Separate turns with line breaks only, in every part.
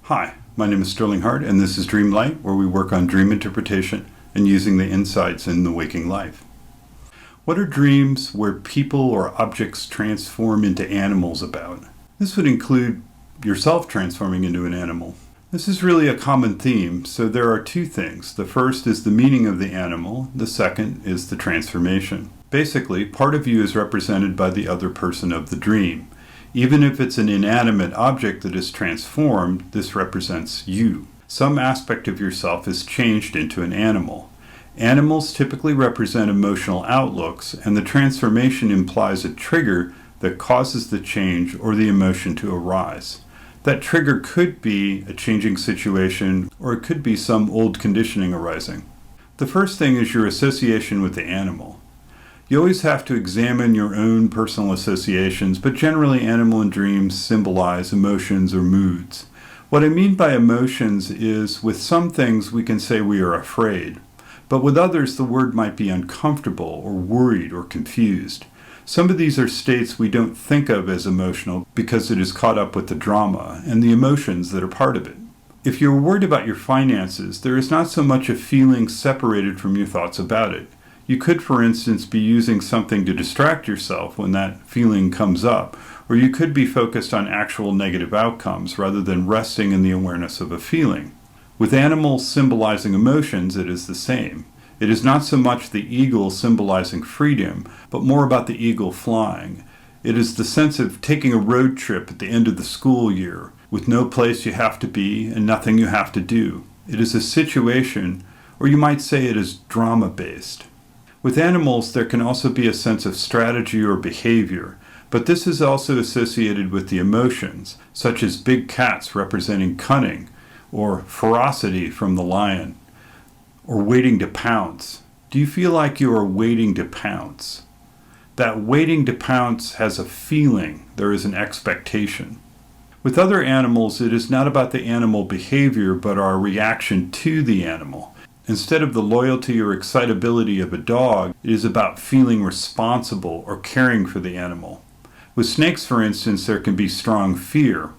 Hi, my name is Sterling Hart, and this is Dreamlight, where we work on dream interpretation and using the insights in the waking life. What are dreams where people or objects transform into animals about? This would include yourself transforming into an animal. This is really a common theme, so there are two things. The first is the meaning of the animal, the second is the transformation. Basically, part of you is represented by the other person of the dream. Even if it's an inanimate object that is transformed, this represents you. Some aspect of yourself is changed into an animal. Animals typically represent emotional outlooks, and the transformation implies a trigger that causes the change or the emotion to arise. That trigger could be a changing situation, or it could be some old conditioning arising. The first thing is your association with the animal. You always have to examine your own personal associations, but generally animal and dreams symbolize emotions or moods. What I mean by emotions is with some things we can say we are afraid, but with others the word might be uncomfortable or worried or confused. Some of these are states we don't think of as emotional because it is caught up with the drama and the emotions that are part of it. If you're worried about your finances, there is not so much a feeling separated from your thoughts about it. You could, for instance, be using something to distract yourself when that feeling comes up, or you could be focused on actual negative outcomes rather than resting in the awareness of a feeling. With animals symbolizing emotions, it is the same. It is not so much the eagle symbolizing freedom, but more about the eagle flying. It is the sense of taking a road trip at the end of the school year, with no place you have to be and nothing you have to do. It is a situation, or you might say it is drama-based. With animals, there can also be a sense of strategy or behavior, but this is also associated with the emotions, such as big cats representing cunning, or ferocity from the lion, or waiting to pounce. Do you feel like you are waiting to pounce? That waiting to pounce has a feeling, there is an expectation. With other animals, it is not about the animal behavior, but our reaction to the animal. Instead of the loyalty or excitability of a dog, it is about feeling responsible or caring for the animal. With snakes, for instance, there can be strong fear.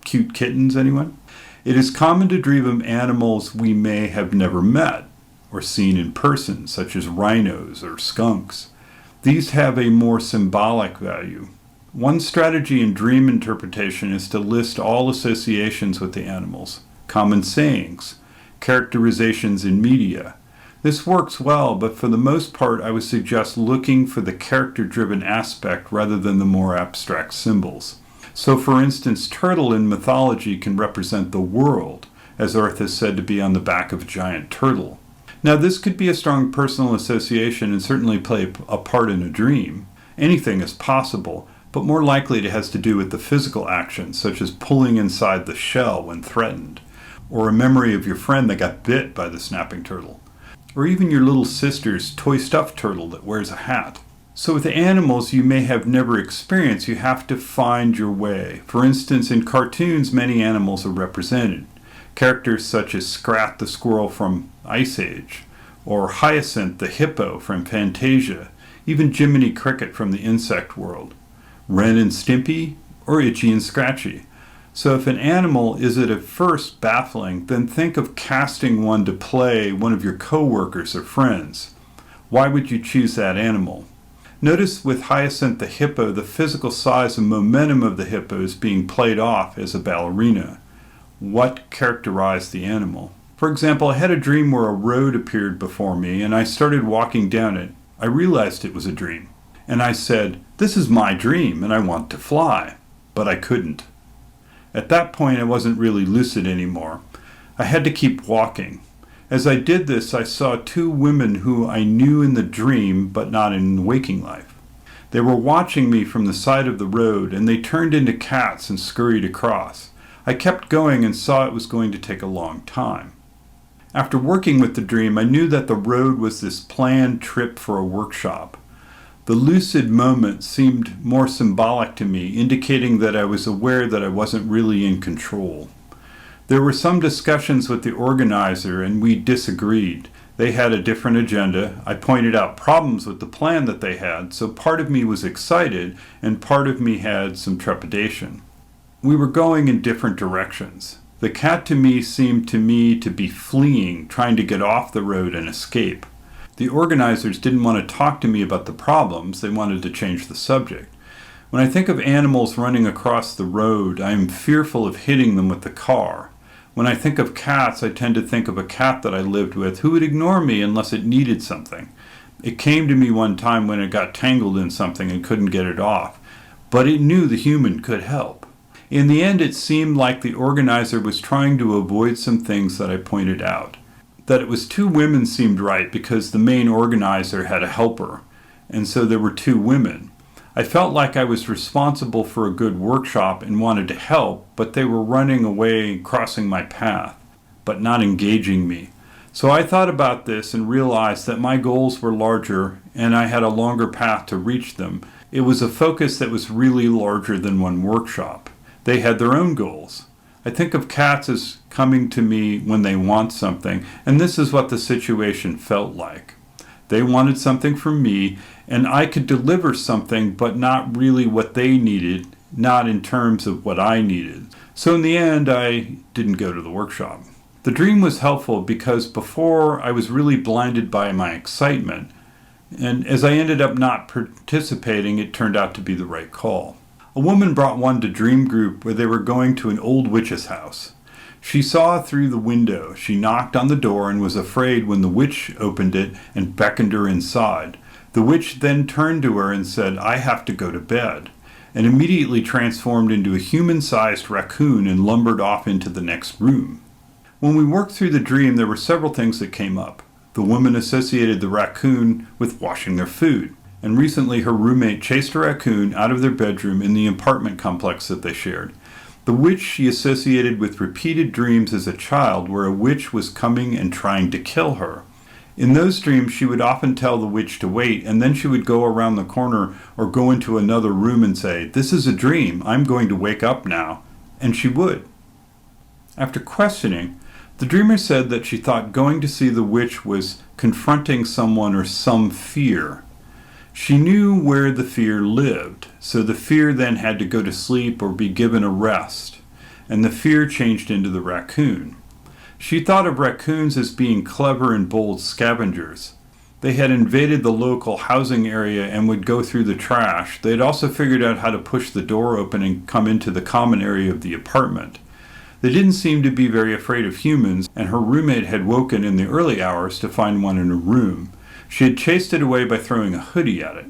Cute kittens, anyone? It is common to dream of animals we may have never met or seen in person, such as rhinos or skunks. These have a more symbolic value. One strategy in dream interpretation is to list all associations with the animals, common sayings, characterizations in media. This works well, but for the most part I would suggest looking for the character-driven aspect rather than the more abstract symbols. So for instance, turtle in mythology can represent the world, as Earth is said to be on the back of a giant turtle. Now this could be a strong personal association and certainly play a part in a dream. Anything is possible, but more likely it has to do with the physical actions, such as pulling inside the shell when threatened, or a memory of your friend that got bit by the snapping turtle, or even your little sister's toy stuffed turtle that wears a hat. So with the animals you may have never experienced, you have to find your way. For instance, in cartoons many animals are represented. Characters such as Scrat the squirrel from Ice Age, or Hyacinth the hippo from Fantasia, even Jiminy Cricket from the insect world, Ren and Stimpy, or Itchy and Scratchy. So if an animal is at first baffling, then think of casting one to play one of your coworkers or friends. Why would you choose that animal? Notice with Hyacinth the hippo, the physical size and momentum of the hippo is being played off as a ballerina. What characterized the animal? For example, I had a dream where a road appeared before me and I started walking down it. I realized it was a dream. And I said, "This is my dream and I want to fly." But I couldn't. At that point, I wasn't really lucid anymore. I had to keep walking. As I did this, I saw two women who I knew in the dream, but not in waking life. They were watching me from the side of the road, and they turned into cats and scurried across. I kept going and saw it was going to take a long time. After working with the dream, I knew that the road was this planned trip for a workshop. The lucid moment seemed more symbolic to me, indicating that I was aware that I wasn't really in control. There were some discussions with the organizer and we disagreed. They had a different agenda. I pointed out problems with the plan that they had, so part of me was excited and part of me had some trepidation. We were going in different directions. The cat to me seemed to me to be fleeing, trying to get off the road and escape. The organizers didn't want to talk to me about the problems, they wanted to change the subject. When I think of animals running across the road, I am fearful of hitting them with the car. When I think of cats, I tend to think of a cat that I lived with who would ignore me unless it needed something. It came to me one time when it got tangled in something and couldn't get it off, but it knew the human could help. In the end, it seemed like the organizer was trying to avoid some things that I pointed out. That it was two women seemed right because the main organizer had a helper, and so there were two women. I felt like I was responsible for a good workshop and wanted to help, but they were running away, crossing my path, but not engaging me. So I thought about this and realized that my goals were larger and I had a longer path to reach them. It was a focus that was really larger than one workshop. They had their own goals. I think of cats as coming to me when they want something, and this is what the situation felt like. They wanted something from me, and I could deliver something, but not really what they needed, not in terms of what I needed. So in the end, I didn't go to the workshop. The dream was helpful because before I was really blinded by my excitement, and as I ended up not participating, it turned out to be the right call. A woman brought one to Dream Group where they were going to an old witch's house. She saw through the window. She knocked on the door and was afraid when the witch opened it and beckoned her inside. The witch then turned to her and said, "I have to go to bed," and immediately transformed into a human-sized raccoon and lumbered off into the next room. When we worked through the dream, there were several things that came up. The woman associated the raccoon with washing their food, and recently her roommate chased a raccoon out of their bedroom in the apartment complex that they shared. The witch she associated with repeated dreams as a child where a witch was coming and trying to kill her. In those dreams, she would often tell the witch to wait, and then she would go around the corner or go into another room and say, "This is a dream, I'm going to wake up now," and she would. After questioning, the dreamer said that she thought going to see the witch was confronting someone or some fear. She knew where the fear lived, so the fear then had to go to sleep or be given a rest, and the fear changed into the raccoon. She thought of raccoons as being clever and bold scavengers. They had invaded the local housing area and would go through the trash. They had also figured out how to push the door open and come into the common area of the apartment. They didn't seem to be very afraid of humans, and her roommate had woken in the early hours to find one in her room. She had chased it away by throwing a hoodie at it.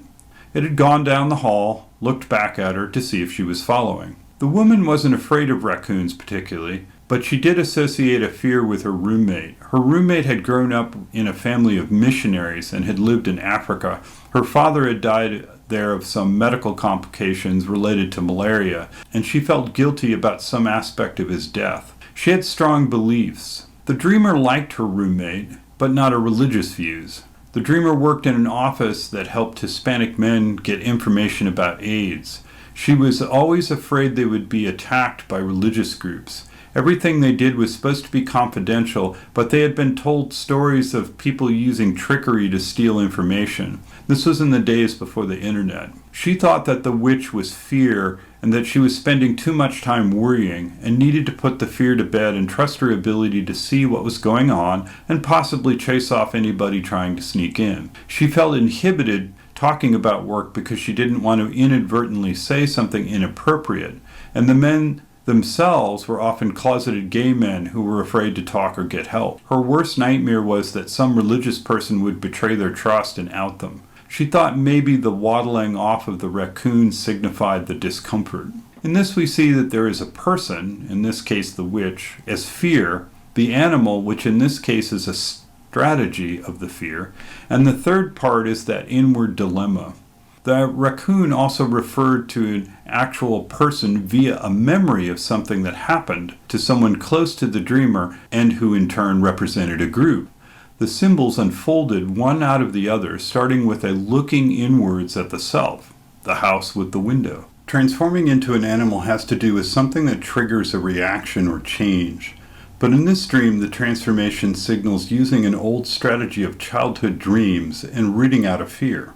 It had gone down the hall, looked back at her to see if she was following. The woman wasn't afraid of raccoons particularly, but she did associate a fear with her roommate. Her roommate had grown up in a family of missionaries and had lived in Africa. Her father had died there of some medical complications related to malaria, and she felt guilty about some aspect of his death. She had strong beliefs. The dreamer liked her roommate, but not her religious views. The dreamer worked in an office that helped Hispanic men get information about AIDS. She was always afraid they would be attacked by religious groups. Everything they did was supposed to be confidential, but they had been told stories of people using trickery to steal information. This was in the days before the internet. She thought that the witch was fear and that she was spending too much time worrying and needed to put the fear to bed and trust her ability to see what was going on and possibly chase off anybody trying to sneak in. She felt inhibited talking about work because she didn't want to inadvertently say something inappropriate, and the men themselves were often closeted gay men who were afraid to talk or get help. Her worst nightmare was that some religious person would betray their trust and out them. She thought maybe the waddling off of the raccoon signified the discomfort. In this we see that there is a person, in this case the witch, as fear, the animal, which in this case is a strategy of the fear, and the third part is that inward dilemma. The raccoon also referred to an actual person via a memory of something that happened to someone close to the dreamer and who in turn represented a group. The symbols unfolded one out of the other, starting with a looking inwards at the self, the house with the window. Transforming into an animal has to do with something that triggers a reaction or change. But in this dream, the transformation signals using an old strategy of childhood dreams and rooting out a fear.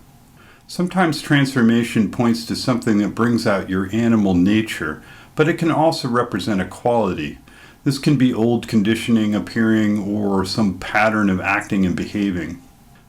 Sometimes transformation points to something that brings out your animal nature, but it can also represent a quality. This can be old conditioning appearing or some pattern of acting and behaving.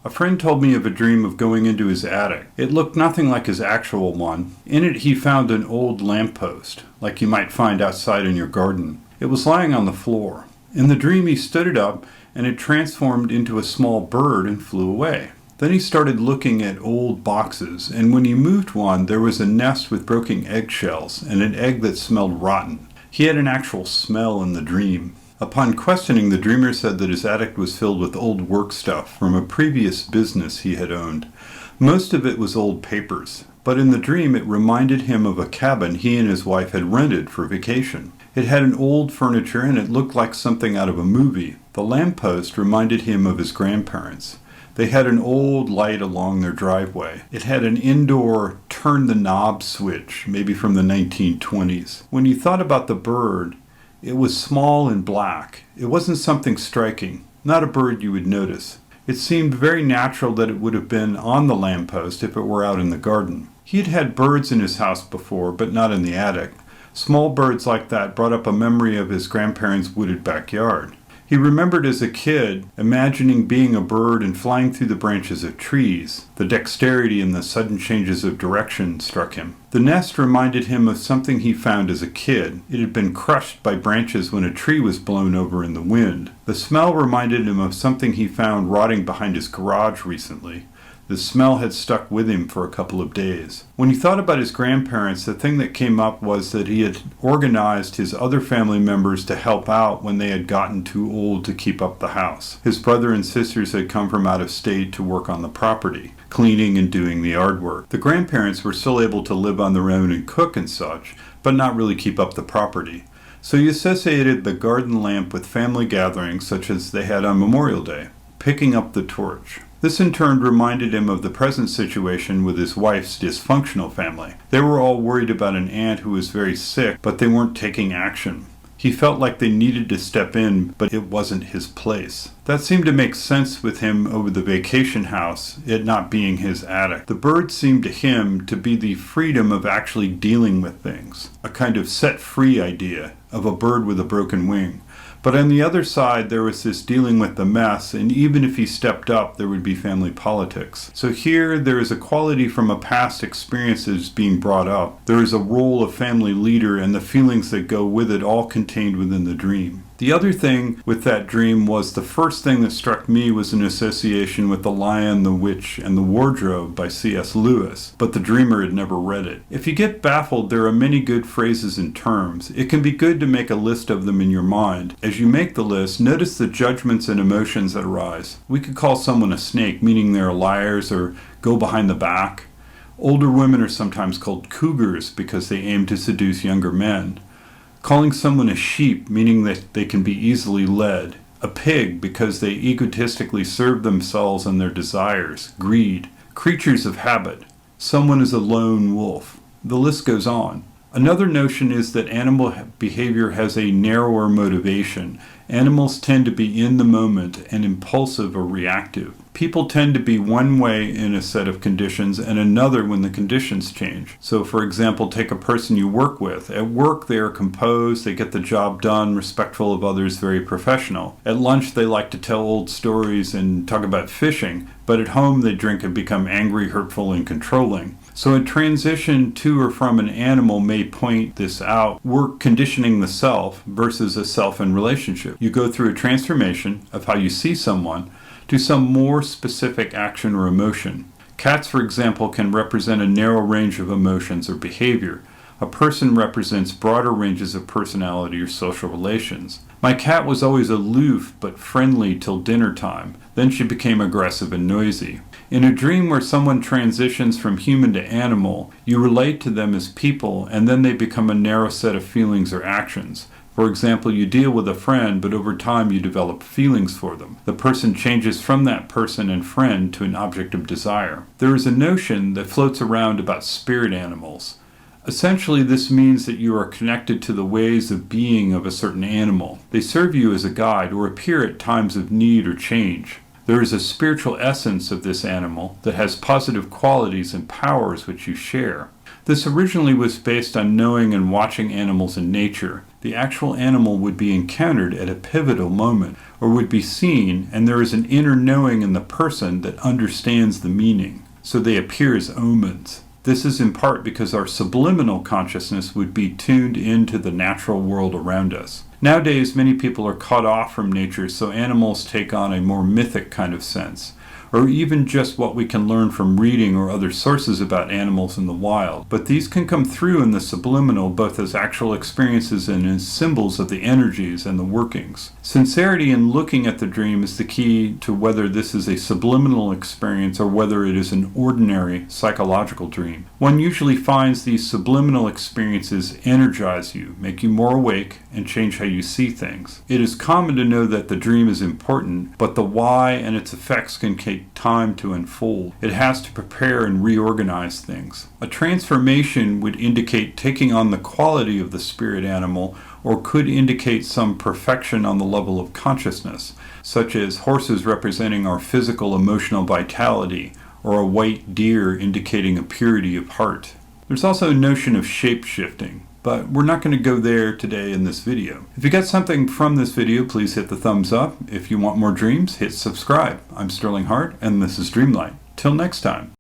A friend told me of a dream of going into his attic. It looked nothing like his actual one. In it he found an old lamppost, like you might find outside in your garden. It was lying on the floor. In the dream he stood it up and it transformed into a small bird and flew away. Then he started looking at old boxes, and when he moved one, there was a nest with broken eggshells and an egg that smelled rotten. He had an actual smell in the dream. Upon questioning, the dreamer said that his attic was filled with old work stuff from a previous business he had owned. Most of it was old papers, but in the dream it reminded him of a cabin he and his wife had rented for vacation. It had an old furniture and it looked like something out of a movie. The lamppost reminded him of his grandparents. They had an old light along their driveway. It had an indoor turn-the-knob switch, maybe from the 1920s. When you thought about the bird, it was small and black. It wasn't something striking, not a bird you would notice. It seemed very natural that it would have been on the lamppost if it were out in the garden. He had had birds in his house before, but not in the attic. Small birds like that brought up a memory of his grandparents' wooded backyard. He remembered as a kid imagining being a bird and flying through the branches of trees. The dexterity and the sudden changes of direction struck him. The nest reminded him of something he found as a kid. It had been crushed by branches when a tree was blown over in the wind. The smell reminded him of something he found rotting behind his garage recently. The smell had stuck with him for a couple of days. When he thought about his grandparents, the thing that came up was that he had organized his other family members to help out when they had gotten too old to keep up the house. His brother and sisters had come from out of state to work on the property, cleaning and doing the yard work. The grandparents were still able to live on their own and cook and such, but not really keep up the property. So he associated the garden lamp with family gatherings such as they had on Memorial Day, picking up the torch. This in turn reminded him of the present situation with his wife's dysfunctional family. They were all worried about an aunt who was very sick, but they weren't taking action. He felt like they needed to step in, but it wasn't his place. That seemed to make sense with him over the vacation house, it not being his attic. The bird seemed to him to be the freedom of actually dealing with things, a kind of set-free idea of a bird with a broken wing. But on the other side, there was this dealing with the mess, and even if he stepped up, there would be family politics. So here, there is a quality from a past experiences being brought up. There is a role of family leader and the feelings that go with it, all contained within the dream. The other thing with that dream was the first thing that struck me was an association with The Lion, the Witch, and the Wardrobe by C.S. Lewis, but the dreamer had never read it. If you get baffled, there are many good phrases and terms. It can be good to make a list of them in your mind. As you make the list, notice the judgments and emotions that arise. We could call someone a snake, meaning they're liars or go behind the back. Older women are sometimes called cougars because they aim to seduce younger men. Calling someone a sheep, meaning that they can be easily led. A pig, because they egotistically serve themselves and their desires. Greed. Creatures of habit. Someone is a lone wolf. The list goes on. Another notion is that animal behavior has a narrower motivation. Animals tend to be in the moment and impulsive or reactive. People tend to be one way in a set of conditions and another when the conditions change. So for example, take a person you work with. At work they are composed, they get the job done, respectful of others, very professional. At lunch they like to tell old stories and talk about fishing, but at home they drink and become angry, hurtful, and controlling. So a transition to or from an animal may point this out. We're conditioning the self versus a self in relationship. You go through a transformation of how you see someone to some more specific action or emotion. Cats, for example, can represent a narrow range of emotions or behavior. A person represents broader ranges of personality or social relations. My cat was always aloof but friendly till dinner time. Then she became aggressive and noisy. In a dream where someone transitions from human to animal, you relate to them as people, and then they become a narrow set of feelings or actions. For example, you deal with a friend, but over time you develop feelings for them. The person changes from that person and friend to an object of desire. There is a notion that floats around about spirit animals. Essentially, this means that you are connected to the ways of being of a certain animal. They serve you as a guide or appear at times of need or change. There is a spiritual essence of this animal that has positive qualities and powers which you share. This originally was based on knowing and watching animals in nature. The actual animal would be encountered at a pivotal moment, or would be seen, and there is an inner knowing in the person that understands the meaning, so they appear as omens. This is in part because our subliminal consciousness would be tuned into the natural world around us. Nowadays, many people are cut off from nature, so animals take on a more mythic kind of sense, or even just what we can learn from reading or other sources about animals in the wild. But these can come through in the subliminal both as actual experiences and as symbols of the energies and the workings. Sincerity in looking at the dream is the key to whether this is a subliminal experience or whether it is an ordinary psychological dream. One usually finds these subliminal experiences energize you, make you more awake, and change how you see things. It is common to know that the dream is important, but the why and its effects can take time to unfold. It has to prepare and reorganize things. A transformation would indicate taking on the quality of the spirit animal, or could indicate some perfection on the level of consciousness, such as horses representing our physical emotional vitality, or a white deer indicating a purity of heart. There's also a notion of shape-shifting, but we're not going to go there today in this video. If you got something from this video, please hit the thumbs up. If you want more dreams, hit subscribe. I'm Sterling Hart, and this is Dreamlight. Till next time.